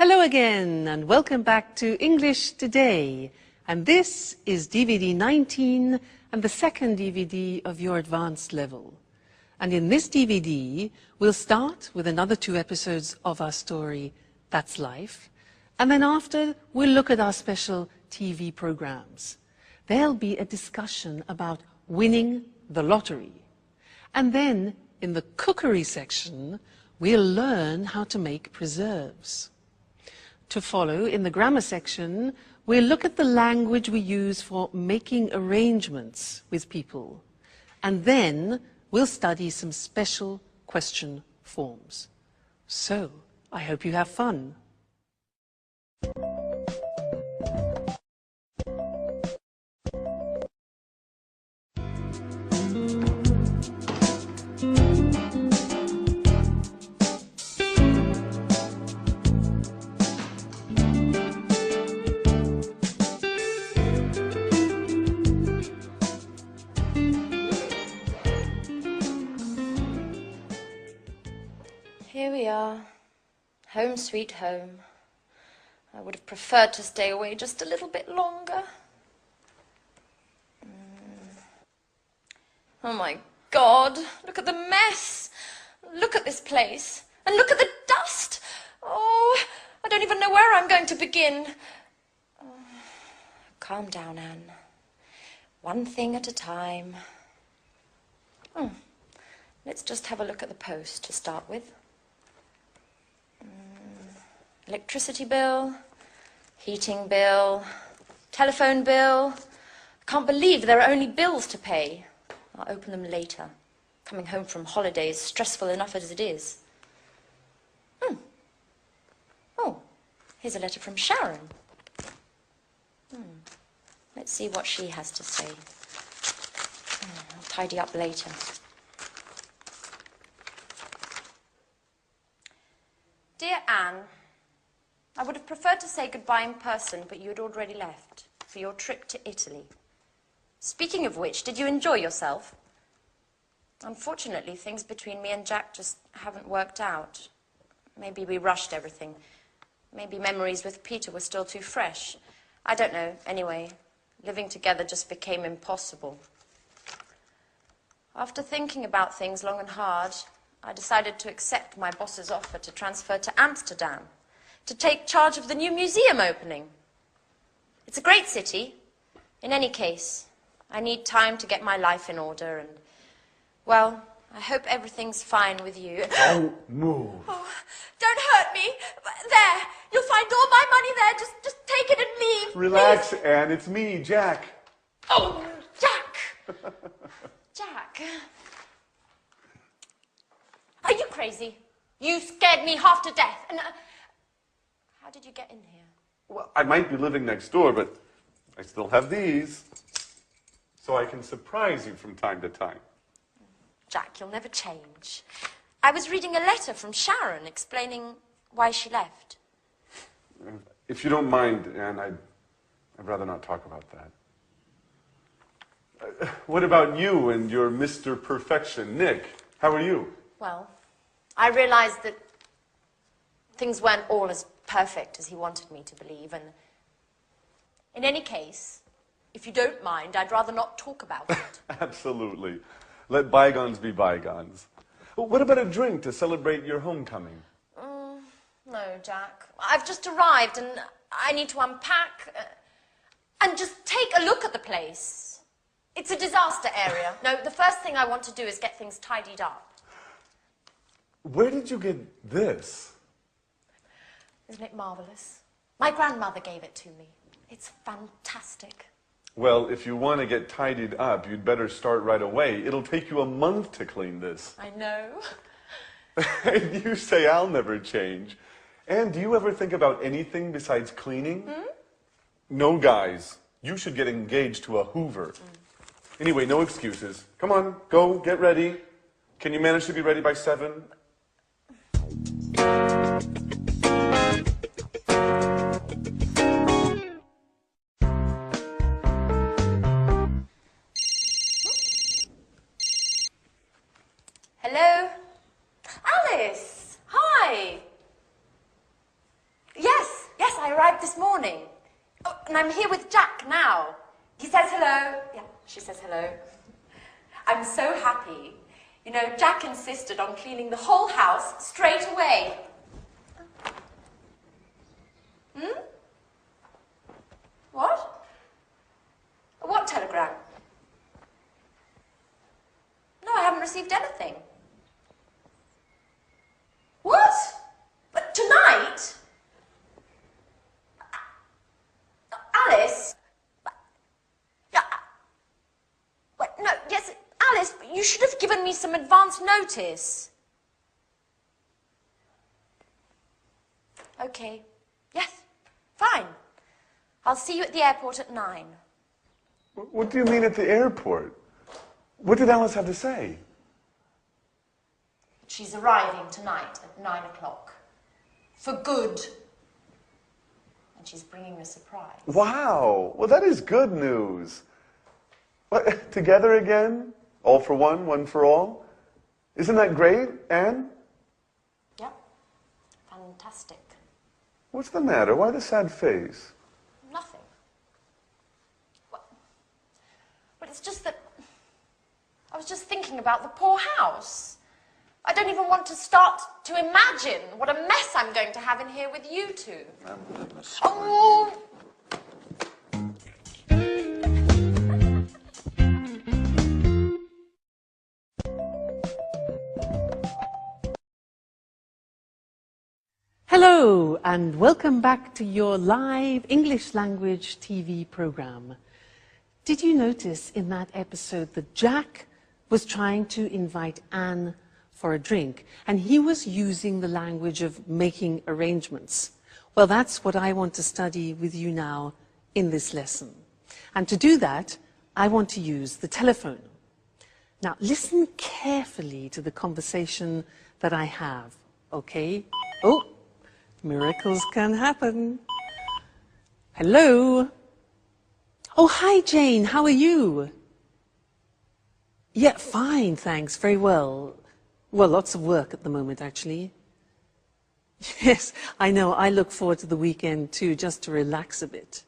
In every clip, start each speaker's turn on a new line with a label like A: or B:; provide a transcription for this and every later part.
A: Hello again and welcome back to English Today. And this is DVD 19 and the second DVD of your advanced level. And in this DVD, we'll start with another 2 episodes of our story, That's Life. And then after, we'll look at our special TV programs. There'll be a discussion about winning the lottery. And then, in the cookery section, we'll learn how to make preserves. To follow, in the grammar section, we'll look at the language we use for making arrangements with people. And then we'll study some special question forms. So, I hope you have fun.
B: Here we are, home sweet home. I would have preferred to stay away just a little bit longer. Oh my God, look at the mess. Look at this place, and look at the dust. Oh, I don't even know where I'm going to begin. Oh, calm down, Anne. One thing at a time. Let's just have a look at the post to start with. Electricity bill, heating bill, telephone bill. I can't believe there are only bills to pay. I'll open them later. Coming home from holidays, stressful enough as it is. Oh, here's a letter from Sharon. Let's see what she has to say. I'll tidy up later. Dear Anne, I would have preferred to say goodbye in person, but you had already left for your trip to Italy. Speaking of which, did you enjoy yourself? Unfortunately, things between me and Jack just haven't worked out. Maybe we rushed everything. Maybe memories with Peter were still too fresh. I don't know. Anyway, living together just became impossible. After thinking about things long and hard, I decided to accept my boss's offer to transfer to Amsterdam, to take charge of the new museum opening. It's a great city. In any case, I need time to get my life in order and, well, I hope everything's fine with you.
C: Don't move.
B: Oh, don't hurt me. There, you'll find all my money there. Just take it and leave.
C: Relax,
B: please.
C: Anne. It's me, Jack.
B: Oh, Jack. Jack. Are you crazy? You scared me half to death. And how did you get in here?
C: Well, I might be living next door, but I still have these. So I can surprise you from time to time.
B: Jack, you'll never change. I was reading a letter from Sharon explaining why she left.
C: If you don't mind, Anne, I'd rather not talk about that. What about you and your Mr. Perfection, Nick? How are you?
B: Well, I realized that things weren't all as perfect as he wanted me to believe, and in any case, if you don't mind, I'd rather not talk about it.
C: Absolutely. Let bygones be bygones. What about a drink to celebrate your homecoming?
B: No, Jack. I've just arrived and I need to unpack and just take a look at the place. It's a disaster area. No, the first thing I want to do is get things tidied up.
C: Where did you get this?
B: Isn't it marvelous? My grandmother gave it to me. It's fantastic.
C: Well, if you want to get tidied up, you'd better start right away. It'll take you a month to clean this.
B: I know.
C: And you say I'll never change. And do you ever think about anything besides cleaning? No, guys. You should get engaged to a Hoover. Anyway, no excuses. Come on, go, get ready. Can you manage to be ready by 7?
B: Hello? Alice! Hi! Yes, And I'm here with Jack now. He says hello. Yeah, she says hello. I'm so happy. You know, Jack insisted on cleaning the whole house straight away. Hmm? What? What telegram? No, I haven't received anything. What? But tonight? Alice? What? No, yes, Alice, but you should have given me some advance notice. Okay. Yes, fine. I'll see you at the airport at 9.
C: What do you mean at the airport? What did Alice have to say?
B: She's arriving tonight at 9 o'clock. For good. And she's bringing a surprise.
C: Wow. Well, that is good news. What, together again? All for one, one for all? Isn't that great, Anne?
B: Yep. Fantastic.
C: What's the matter? Why the sad face?
B: Nothing. Well, it's just that I was just thinking about the poor house. I don't even want to start to imagine what a mess I'm going to have in here with you two. Oh!
A: Hello, and welcome back to your live English language TV program. Did you notice in that episode that Jack was trying to invite Anne for a drink, and he was using the language of making arrangements? Well, that's what I want to study with you now in this lesson. And to do that, I want to use the telephone. Now, listen carefully to the conversation that I have, okay? Oh, miracles can happen. Hello? Oh, hi, Jane. How are you? Yeah, fine, thanks. Very well. Well, lots of work at the moment, actually. Yes, I know. I look forward to the weekend, too, just to relax a bit.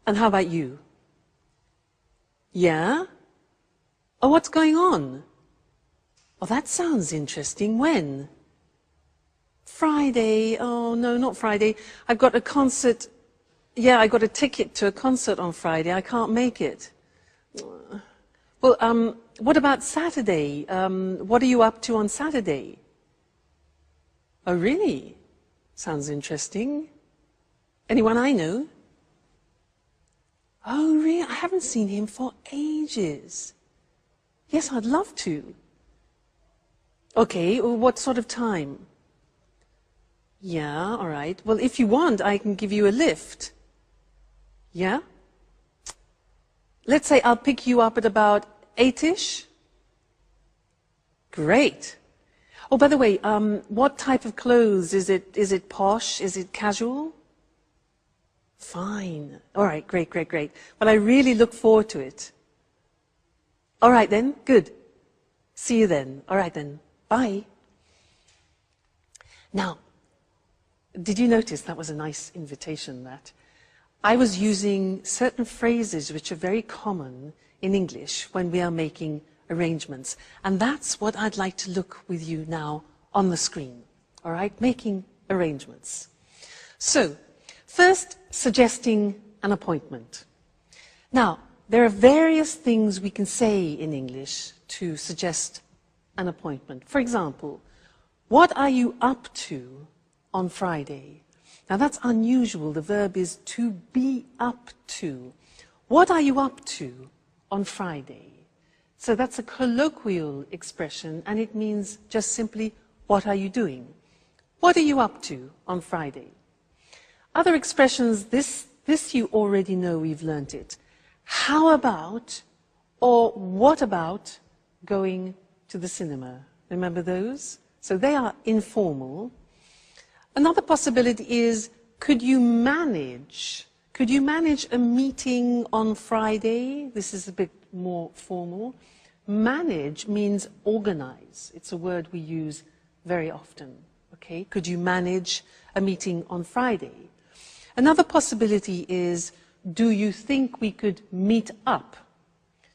A: And how about you? Yeah? Oh, what's going on? Oh, that sounds interesting. When? Friday. Oh, no, not Friday. I've got a concert. Yeah, I got a ticket to a concert on Friday. I can't make it. Well, what about Saturday? What are you up to on Saturday? Oh, really? Sounds interesting. Anyone I know? Oh, really? I haven't seen him for ages. Yes, I'd love to. Okay, well, what sort of time? Yeah, all right. Well, if you want, I can give you a lift. Yeah? Let's say I'll pick you up at about 8-ish. Great. Oh, by the way, what type of clothes? Is it posh? Is it casual? Fine. All right, great, great, great. Well, I really look forward to it. All right then, good. See you then. All right then. Bye. Now, did you notice that was a nice invitation, that? I was using certain phrases which are very common in English when we are making arrangements. And that's what I'd like to look with you now on the screen. All right? Making arrangements. So, first, suggesting an appointment. Now, there are various things we can say in English to suggest an appointment. For example, what are you up to on Friday? Now that's unusual. The verb is to be up to. What are you up to on Friday? So that's a colloquial expression, and it means just simply, what are you doing? What are you up to on Friday? Other expressions, this you already know, we've learnt it. How about, or what about going to the cinema? Remember those? So they are informal. Another possibility is, could you manage a meeting on Friday? This is a bit more formal. Manage means organize. It's a word we use very often. Okay? Could you manage a meeting on Friday? Another possibility is, do you think we could meet up?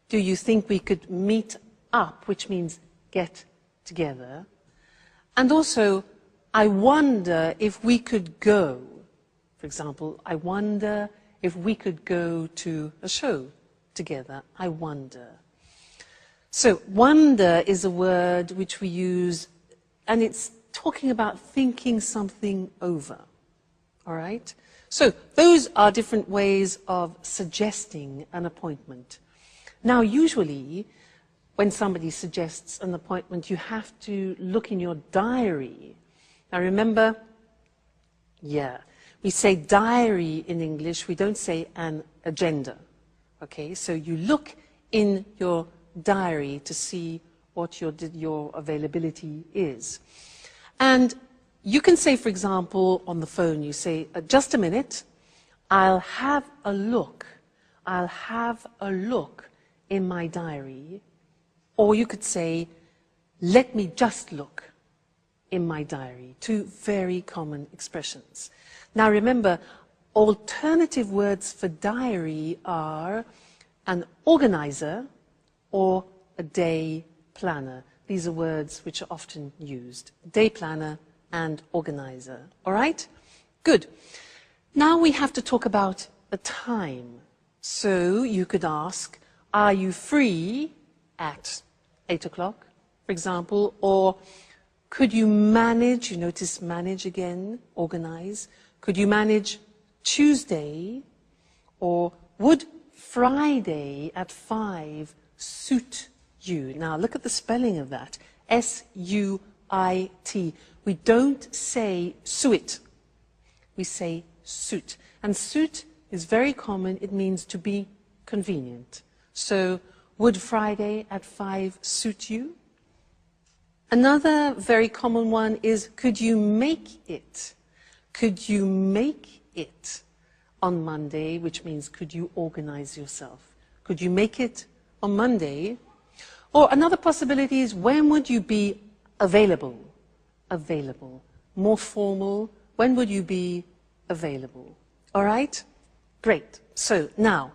A: Do you think we could meet up, which means get together? And also, I wonder if we could go. For example, I wonder if we could go to a show together. I wonder. So, wonder is a word which we use, and it's talking about thinking something over. All right? So, those are different ways of suggesting an appointment. Now, usually, when somebody suggests an appointment, you have to look in your diary. Now, remember, we say diary in English, we don't say an agenda. Okay, so you look in your diary to see what your availability is. And you can say, for example, on the phone, you say, just a minute, I'll have a look. I'll have a look in my diary. Or you could say, let me just look in my diary. Two very common expressions. Now remember, alternative words for diary are an organizer or a day planner. These are words which are often used. Day planner and organizer. All right? Good. Now we have to talk about a time. So you could ask, are you free at 8 o'clock, for example? Or could you manage, you notice manage again, organize. Could you manage Tuesday? Or would Friday at 5 suit you? Now look at the spelling of that. S-U-I-T. We don't say suit. We say suit. And suit is very common. It means to be convenient. So, would Friday at 5 suit you? Another very common one is, could you make it? Could you make it on Monday, which means could you organize yourself? Could you make it on Monday? Or another possibility is, when would you be available? Available. More formal, when would you be available? All right? Great. So now,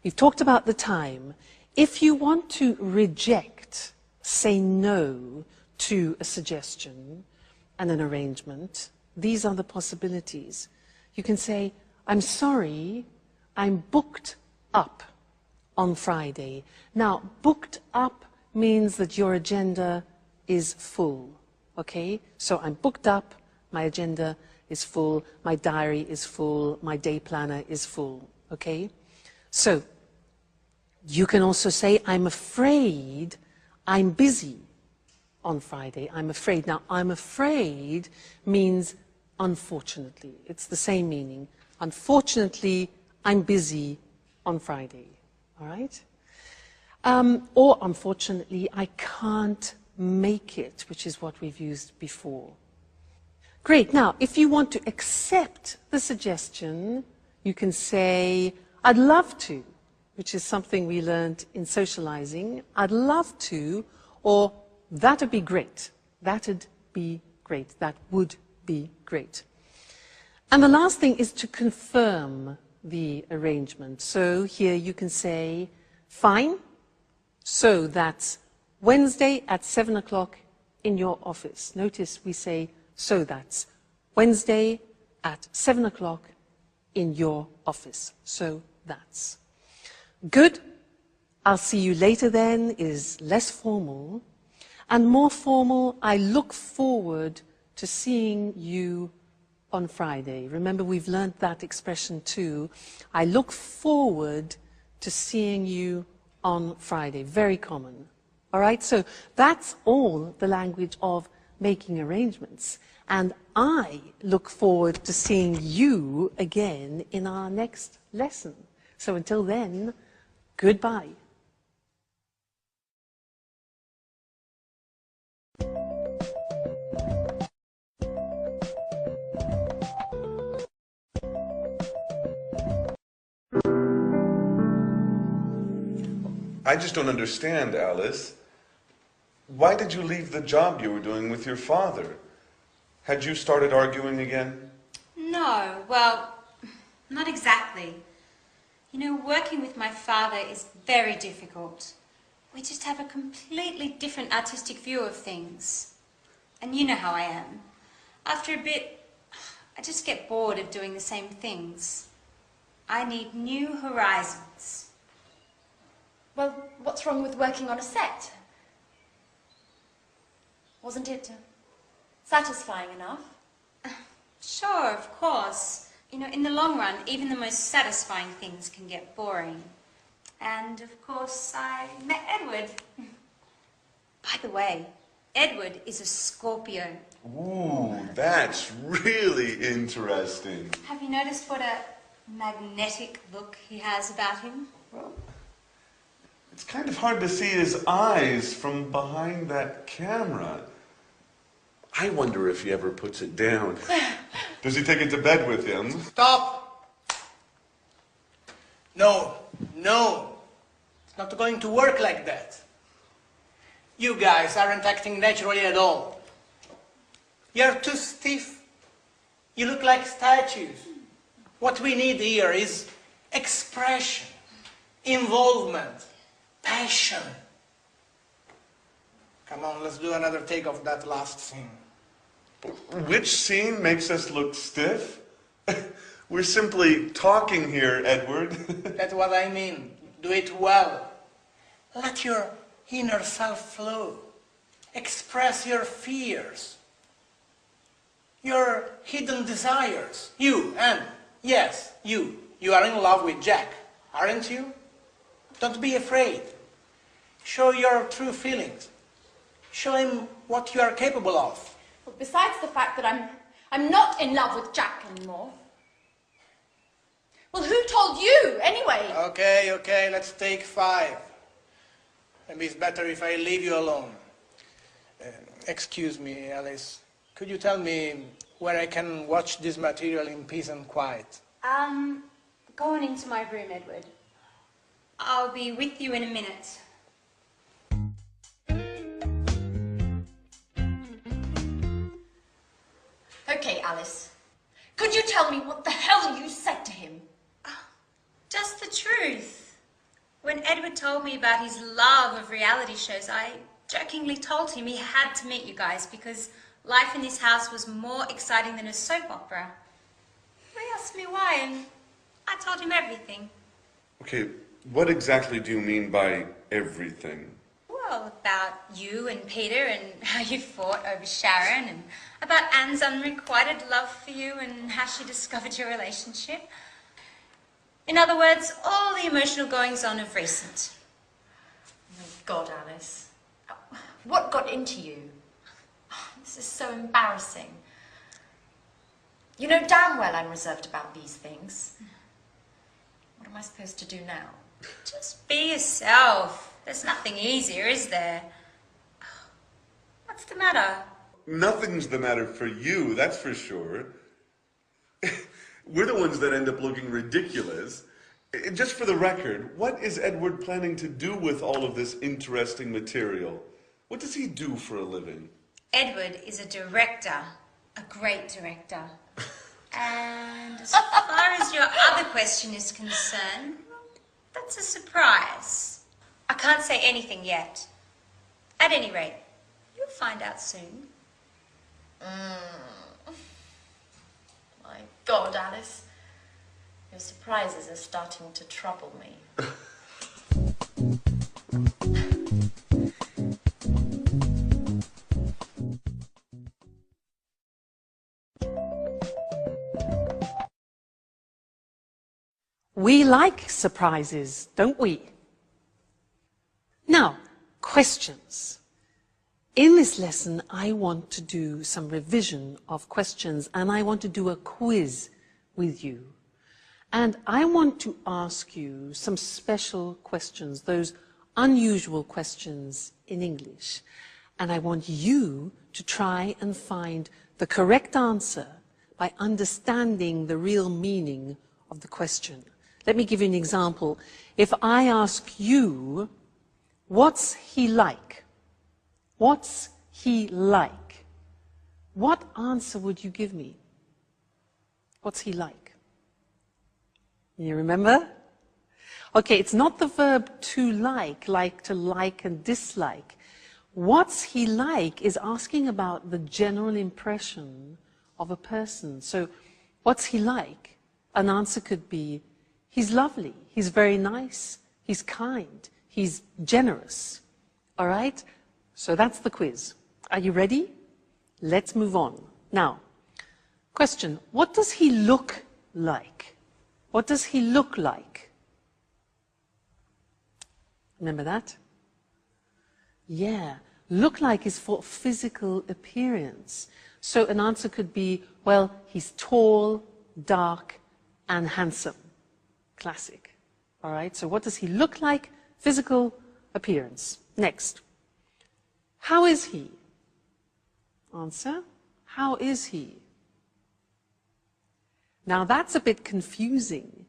A: we've talked about the time. If you want to reject, say no to a suggestion and an arrangement, these are the possibilities. You can say, I'm sorry, I'm booked up on Friday. Now, booked up means that your agenda is full, okay? So I'm booked up, my agenda is full, my diary is full, my day planner is full, okay? So, you can also say, I'm afraid I'm busy on Friday. I'm afraid. Now, I'm afraid means unfortunately. It's the same meaning. Unfortunately, I'm busy on Friday. All right? Or unfortunately, I can't make it, which is what we've used before. Great. Now, if you want to accept the suggestion, you can say, I'd love to, which is something we learned in socializing. I'd love to, or that'd be great. That'd be great. That would be great. And the last thing is to confirm the arrangement. So here you can say, fine, so that's Wednesday at 7 o'clock in your office. Notice we say, so that's Wednesday at 7 o'clock in your office. So that's. Good. I'll see you later then is less formal. And more formal, I look forward to seeing you on Friday. Remember, we've learned that expression too. I look forward to seeing you on Friday. Very common. All right, so that's all the language of making arrangements. And I look forward to seeing you again in our next lesson. So until then, goodbye.
C: I just don't understand, Alice. Why did you leave the job you were doing with your father? Had you started arguing again?
B: No, well,
D: Not exactly. You know, working with my father is very difficult. We just have a completely different artistic view of things. And you know how I am. After a bit, I just get bored of doing the same things. I need new horizons.
B: Well, what's wrong with working on a set? Wasn't it satisfying enough?
D: Sure, of course. You know, in the long run, even the most satisfying things can get boring. And, of course, I met Edward. By the way, Edward is a Scorpio.
C: Ooh, that's really interesting.
D: Have you noticed what a magnetic look he has about him?
C: Well, it's kind of hard to see his eyes from behind that camera. I wonder if he ever puts it down. Does he take it to bed with him?
E: Stop! No, no. It's not going to work like that. You guys aren't acting naturally at all. You're too stiff. You look like statues. What we need here is expression, involvement, passion. Come on, let's do another take of that last scene.
C: Which scene makes us look stiff? We're simply talking here, Edward.
E: That's what I mean. Do it well. Let your inner self flow. Express your fears, your hidden desires. You, and yes, you are in love with Jack, aren't you? Don't be afraid. Show your true feelings. Show him what you are capable of.
B: Well, besides the fact that I'm not in love with Jack anymore. Well, who told you, anyway?
E: Okay, let's take 5. Maybe it's better if I leave you alone. Excuse me, Alice. Could you tell me where I can watch this material in peace and quiet?
D: Go on into my room, Edward. I'll be with you in a minute.
B: Okay, Alice. Could you tell me what the hell you said to him?
D: Just the truth. When Edward told me about his love of reality shows, I jokingly told him he had to meet you guys because life in this house was more exciting than a soap opera. He asked me why, and I told him everything.
C: Okay, what exactly do you mean by everything?
D: Well, about you and Peter and how you fought over Sharon, and about Anne's unrequited love for you and how she discovered your relationship. In other words, all the emotional goings-on of recent.
B: Oh my God, Alice. What got into you? This is so embarrassing. You know damn well I'm reserved about these things. What am I supposed to do now?
D: Just be yourself. There's nothing easier, is there? What's the matter?
C: Nothing's the matter for you, that's for sure. We're the ones that end up looking ridiculous. Just for the record, what is Edward planning to do with all of this interesting material? What does he do for a living?
D: Edward is a director, a great director. And as far as your other question is concerned, that's a surprise. I can't say anything yet. At any rate, you'll find out soon.
B: My God, Alice. Your surprises are starting to trouble me.
A: We like surprises, don't we? Now, questions. In this lesson, I want to do some revision of questions, and I want to do a quiz with you. And I want to ask you some special questions, those unusual questions in English. And I want you to try and find the correct answer by understanding the real meaning of the question. Let me give you an example. If I ask you, what's he like? What's he like? What answer would you give me? What's he like? You remember? Okay, it's not the verb to like and dislike. What's he like is asking about the general impression of a person. So, what's he like? An answer could be, he's lovely, he's very nice, he's kind, he's generous. All right? So that's the quiz. Are you ready? Let's move on. Now, question, what does he look like? What does he look like? Remember that? Yeah, look like is for physical appearance. So an answer could be, well, he's tall, dark, and handsome. Classic. All right, so what does he look like? Physical appearance. Next. How is he? Answer, how is he? Now that's a bit confusing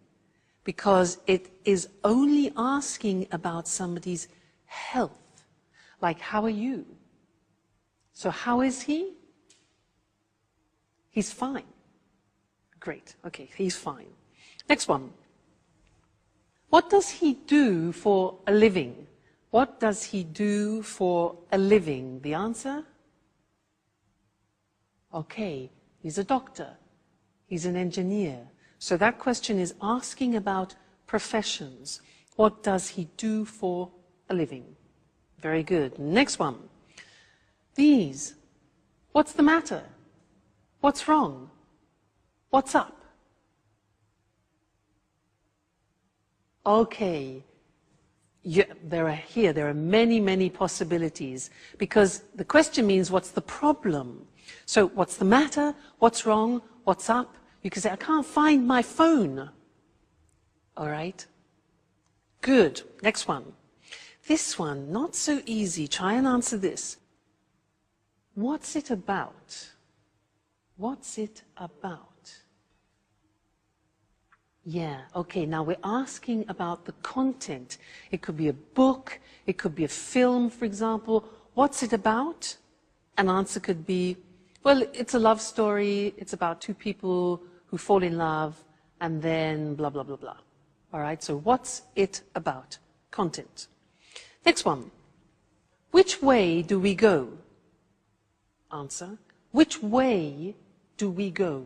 A: because it is only asking about somebody's health. Like, how are you? So how is he? He's fine. Great. Okay, he's fine. Next one. What does he do for a living? What does he do for a living? The answer? Okay, he's a doctor. He's an engineer. So that question is asking about professions. What does he do for a living? Very good. Next one. These. What's the matter? What's wrong? What's up? Okay. Yeah, there are many, many possibilities because the question means what's the problem? So what's the matter? What's wrong? What's up? You can say, I can't find my phone. All right? Good. Next one. This one, not so easy. Try and answer this. What's it about? What's it about? Yeah, okay, now we're asking about the content. It could be a book, it could be a film, for example. What's it about? An answer could be, well, it's a love story, it's about two people who fall in love, and then blah, blah, blah, blah. All right, so what's it about? Content. Next one. Which way do we go? Answer. Which way do we go?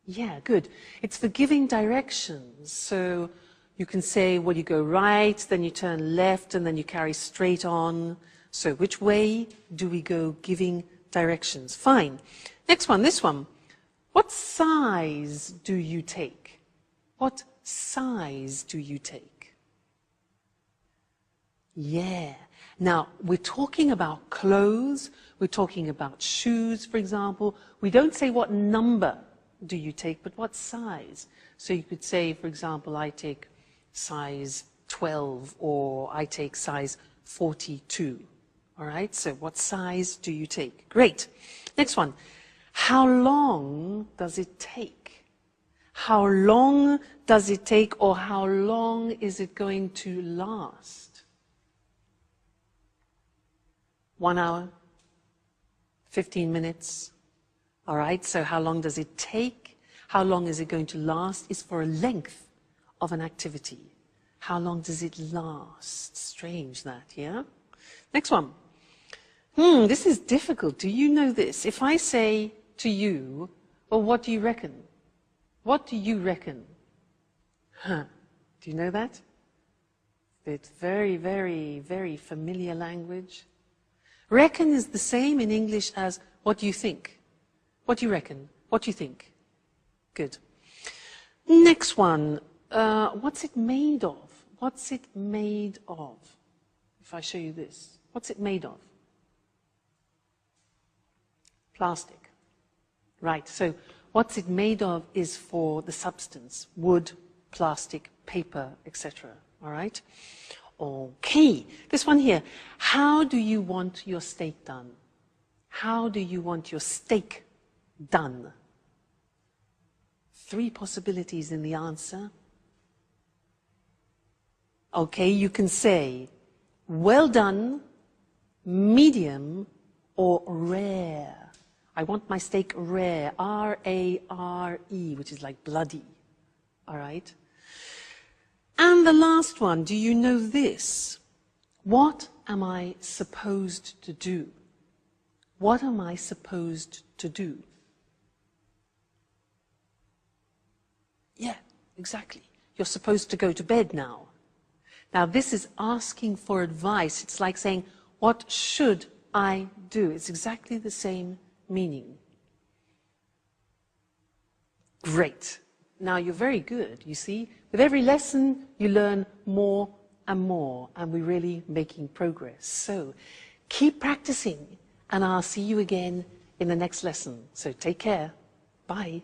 A: Yeah, good. It's for giving directions. So you can say, well, you go right, then you turn left, and then you carry straight on. So which way do we go? Giving directions. Fine. Next one, this one. What size do you take? What size do you take? Yeah. Now, we're talking about clothes. We're talking about shoes, for example. We don't say what number do you take, but what size? So you could say, for example, I take size 12 or I take size 42. All right, so what size do you take? Great. Next one. How long does it take? How long does it take, or how long is it going to last? 1 hour? 15 minutes? All right, so how long does it take? How long is it going to last? Is for a length of an activity. How long does it last? Strange that, yeah? Next one. This is difficult. Do you know this? If I say to you, well, what do you reckon? What do you reckon? Huh. Do you know that? It's very, very, very familiar language. Reckon is the same in English as what do you think? What do you reckon? What do you think? Good. Next one. What's it made of? What's it made of? If I show you this. What's it made of? Plastic. Right. So what's it made of is for the substance. Wood, plastic, paper, etc. All right? Okay. This one here. How do you want your steak done? How do you want your steak done? 3 possibilities in the answer. Okay, you can say well done, medium, or rare. I want my steak rare, R-A-R-E, which is like bloody. All right? And the last one, do you know this? What am I supposed to do? What am I supposed to do? Yeah, exactly. You're supposed to go to bed now. Now, this is asking for advice. It's like saying, what should I do? It's exactly the same meaning. Great. Now, you're very good, you see. With every lesson, you learn more and more, and we're really making progress. So, keep practicing, and I'll see you again in the next lesson. So, take care. Bye.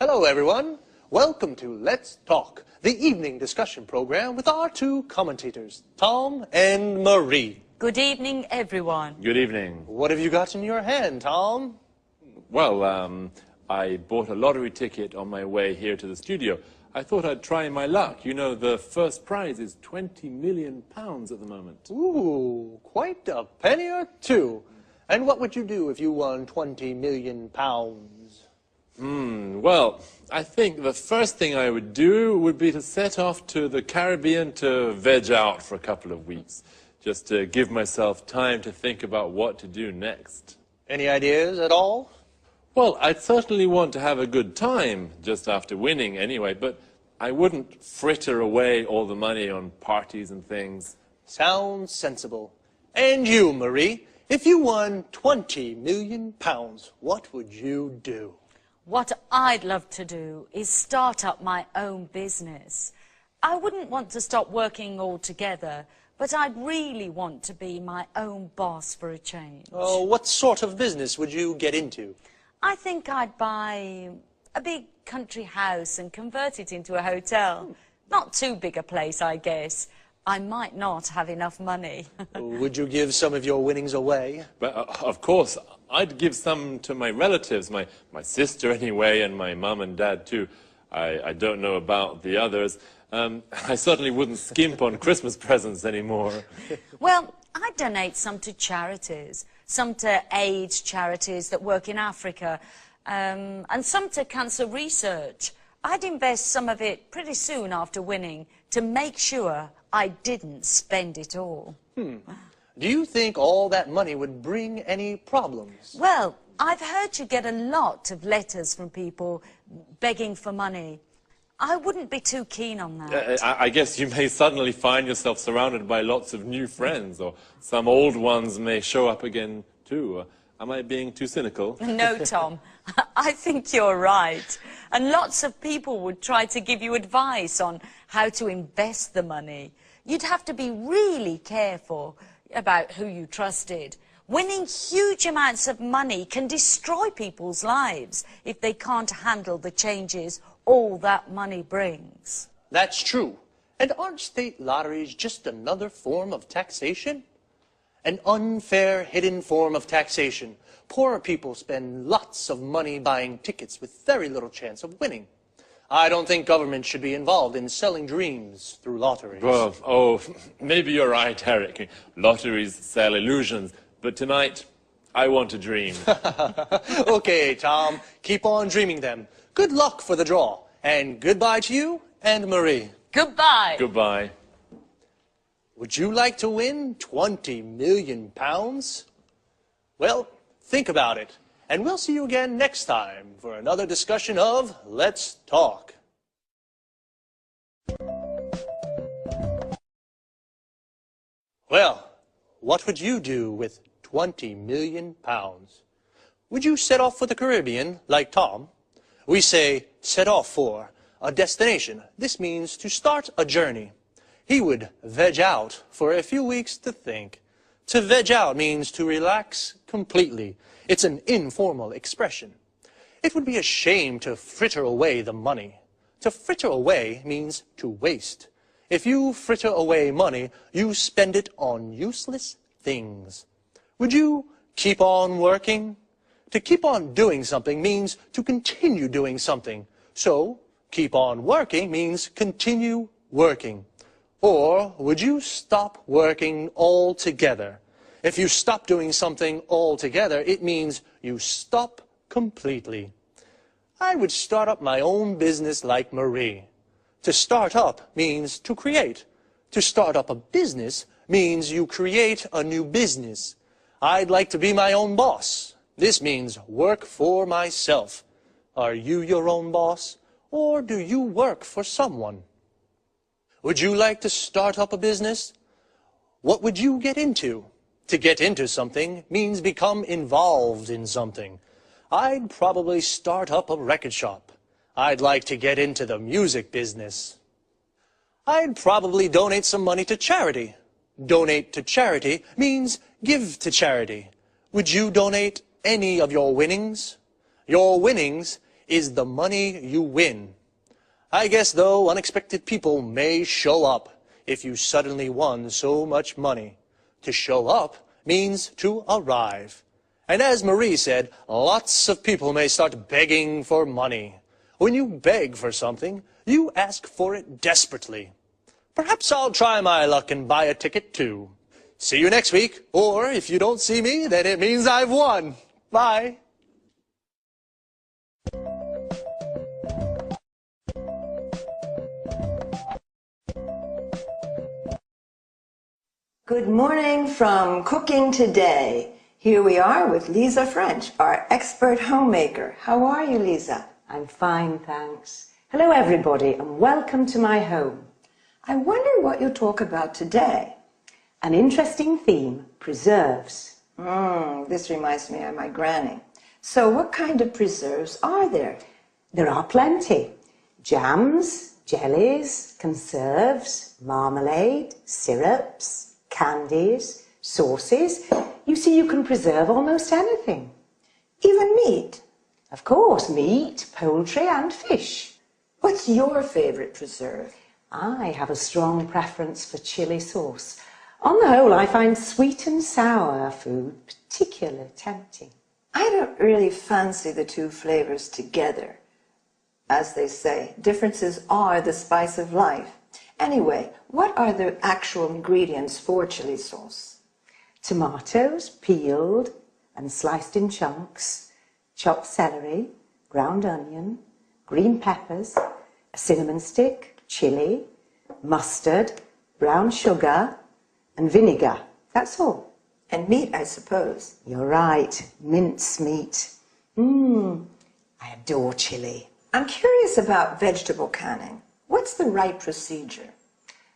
E: Hello, everyone. Welcome to Let's Talk, the evening discussion program with our two commentators, Tom and Marie.
F: Good evening, everyone.
G: Good evening.
E: What have you got in your hand, Tom?
G: Well, I bought a lottery ticket on my way here to the studio. I thought I'd try my luck. You know, the first prize is £20 million at the moment.
E: Ooh, quite a penny or two. And what would you do if you won £20 million?
G: Well, I think the first thing I would do would be to set off to the Caribbean to veg out for a couple of weeks, just to give myself time to think about what to do next.
E: Any ideas at all?
G: Well, I'd certainly want to have a good time just after winning anyway, but I wouldn't fritter away all the money on parties and things.
E: Sounds sensible. And you, Marie, if you won £20 million, what would you do?
F: What I'd love to do is start up my own business. I wouldn't want to stop working altogether, but I'd really want to be my own boss for a change.
E: Oh, what sort of business would you get into?
F: I think I'd buy a big country house and convert it into a hotel. Not too big a place, I guess. I might not have enough money.
E: Would you give some of your winnings away?
G: But, of course, I'd give some to my relatives, my sister anyway, and my mum and dad too. I don't know about the others. I certainly wouldn't skimp on Christmas presents anymore.
F: Well, I'd donate some to charities, some to AIDS charities that work in Africa, and some to cancer research. I'd invest some of it pretty soon after winning to make sure I didn't spend it all.
E: Do you think all that money would bring any problems?
F: Well, I've heard you get a lot of letters from people begging for money. I wouldn't be too keen on that.
G: I guess you may suddenly find yourself surrounded by lots of new friends, or some old ones may show up again too. Am I being too cynical?
F: No, Tom. I think you're right. And lots of people would try to give you advice on how to invest the money. You'd have to be really careful about who you trusted. Winning huge amounts of money can destroy people's lives if they can't handle the changes all that money brings.
E: That's true. And aren't state lotteries just another form of taxation? An unfair, hidden form of taxation. Poor people spend lots of money buying tickets with very little chance of winning. I don't think government should be involved in selling dreams through lotteries.
G: Well, maybe you're right, Eric. Lotteries sell illusions, but tonight, I want to dream.
E: Okay, Tom, keep on dreaming them. Good luck for the draw, and goodbye to you and Marie.
F: Goodbye.
G: Goodbye.
E: Would you like to win £20 million? Well, think about it. And we'll see you again next time for another discussion of Let's Talk. Well, what would you do with £20 million? Would you set off for the Caribbean, like Tom? We say set off for a destination. This means to start a journey. He would veg out for a few weeks to think. To veg out means to relax completely. It's an informal expression. It would be a shame to fritter away the money. To fritter away means to waste. If you fritter away money, you spend it on useless things. Would you keep on working? To keep on doing something means to continue doing something. So, keep on working means continue working. Or, would you stop working altogether? If you stop doing something altogether, it means you stop completely. I would start up my own business like Marie. To start up means to create. To start up a business means you create a new business. I'd like to be my own boss. This means work for myself. Are you your own boss, or do you work for someone? Would you like to start up a business? What would you get into? To get into something means become involved in something. I'd probably start up a record shop. I'd like to get into the music business. I'd probably donate some money to charity. Donate to charity means give to charity. Would you donate any of your winnings? Your winnings is the money you win. I guess, though, unexpected people may show up if you suddenly won so much money. To show up means to arrive. And as Marie said, lots of people may start begging for money. When you beg for something, you ask for it desperately. Perhaps I'll try my luck and buy a ticket too. See you next week, or if you don't see me, then it means I've won. Bye.
H: Good morning from Cooking Today. Here we are with Lisa French, our expert homemaker. How are you, Lisa?
I: I'm fine, thanks. Hello, everybody, and welcome to my home.
H: I wonder what you'll talk about today.
I: An interesting theme, preserves.
H: This reminds me of my granny. So what kind of preserves are there?
I: There are plenty. Jams, jellies, conserves, marmalade, syrups, candies, sauces. You see, you can preserve almost anything.
H: Even meat?
I: Of course, meat, poultry and fish.
H: What's your favorite preserve?
I: I have a strong preference for chili sauce. On the whole, I find sweet and sour food particularly tempting.
H: I don't really fancy the two flavors together. As they say, differences are the spice of life. Anyway, what are the actual ingredients for chili sauce?
I: Tomatoes, peeled and sliced in chunks, chopped celery, ground onion, green peppers, a cinnamon stick, chili, mustard, brown sugar, and vinegar. That's all.
H: And meat, I suppose.
I: You're right, mince meat. I adore chili.
H: I'm curious about vegetable canning. What's the right procedure?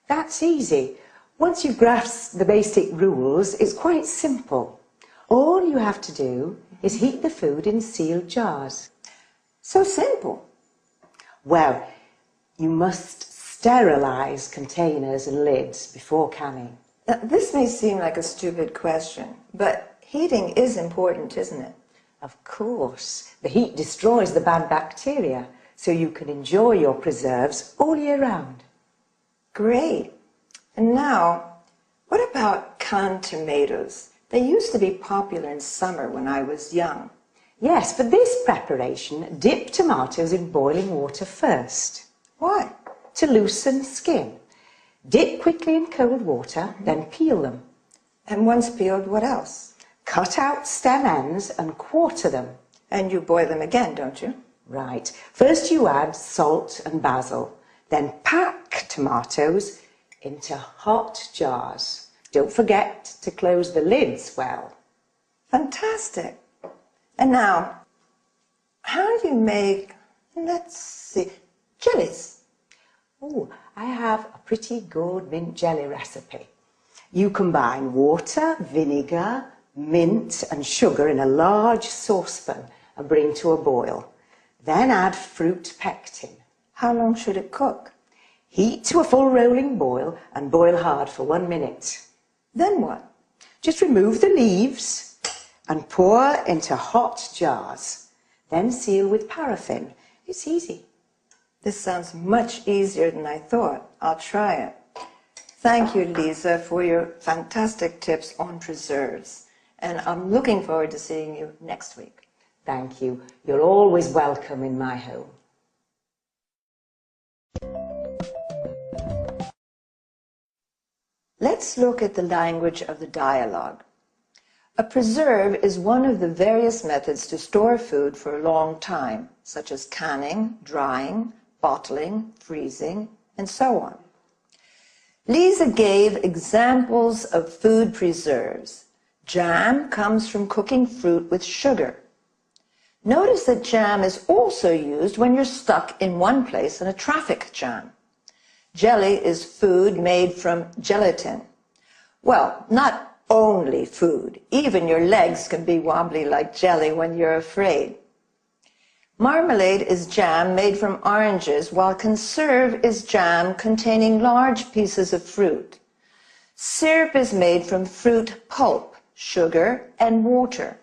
I: That's easy. Once you grasp the basic rules, it's quite simple. All you have to do is heat the food in sealed jars.
H: So simple.
I: Well, you must sterilize containers and lids before canning.
H: Now, this may seem like a stupid question, but heating is important, isn't it?
I: Of course. The heat destroys the bad bacteria, so you can enjoy your preserves all year round.
H: Great. And now, what about canned tomatoes? They used to be popular in summer when I was young.
I: Yes, for this preparation, dip tomatoes in boiling water first.
H: Why?
I: To loosen skin. Dip quickly in cold water, then peel them.
H: And once peeled, what else?
I: Cut out stem ends and quarter them.
H: And you boil them again, don't you?
I: Right. First you add salt and basil. Then pack tomatoes into hot jars. Don't forget to close the lids well.
H: Fantastic. And now, how do you make, let's see, jellies?
I: Oh, I have a pretty good mint jelly recipe. You combine water, vinegar, mint and sugar in a large saucepan and bring to a boil. Then add fruit pectin.
H: How long should it cook?
I: Heat to a full rolling boil and boil hard for 1 minute.
H: Then what?
I: Just remove the leaves and pour into hot jars. Then seal with paraffin. It's easy.
H: This sounds much easier than I thought. I'll try it. Thank you, Lisa, for your fantastic tips on preserves. And I'm looking forward to seeing you next week.
I: Thank you. You're always welcome in my home. Let's look at the language of the dialogue. A preserve is one of the various methods to store food for a long time, such as canning, drying, bottling, freezing, and so on. Lisa gave examples of food preserves. Jam comes from cooking fruit with sugar. Notice that jam is also used when you're stuck in one place in a traffic jam. Jelly is food made from gelatin. Well, not only food. Even your legs can be wobbly like jelly when you're afraid. Marmalade is jam made from oranges, while conserve is jam containing large pieces of fruit. Syrup is made from fruit pulp, sugar, and water.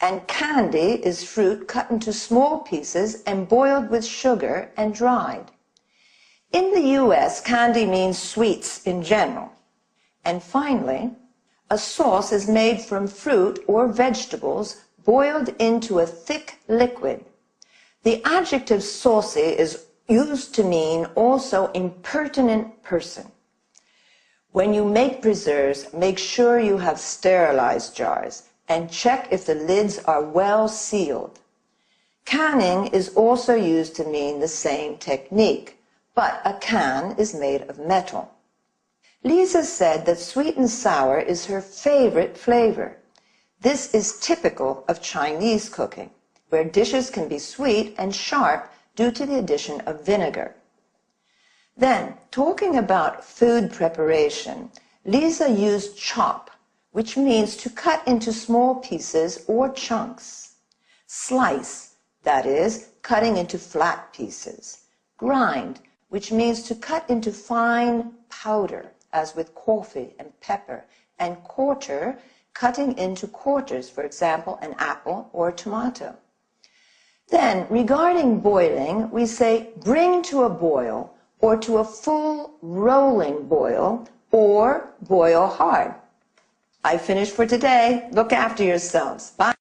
I: And candy is fruit cut into small pieces and boiled with sugar and dried. In the US, candy means sweets in general. And finally, a sauce is made from fruit or vegetables boiled into a thick liquid. The adjective saucy is used to mean also impertinent person. When you make preserves, make sure you have sterilized jars and check if the lids are well sealed. Canning is also used to mean the same technique, but a can is made of metal. Lisa said that sweet and sour is her favorite flavor. This is typical of Chinese cooking, where dishes can be sweet and sharp due to the addition of vinegar. Then, talking about food preparation, Lisa used chop, which means to cut into small pieces or chunks. Slice, that is, cutting into flat pieces. Grind, which means to cut into fine powder, as with coffee and pepper. And quarter, cutting into quarters, for example, an apple or a tomato. Then, regarding boiling, we say bring to a boil, or to a full rolling boil, or boil hard. I finished for today. Look after yourselves. Bye.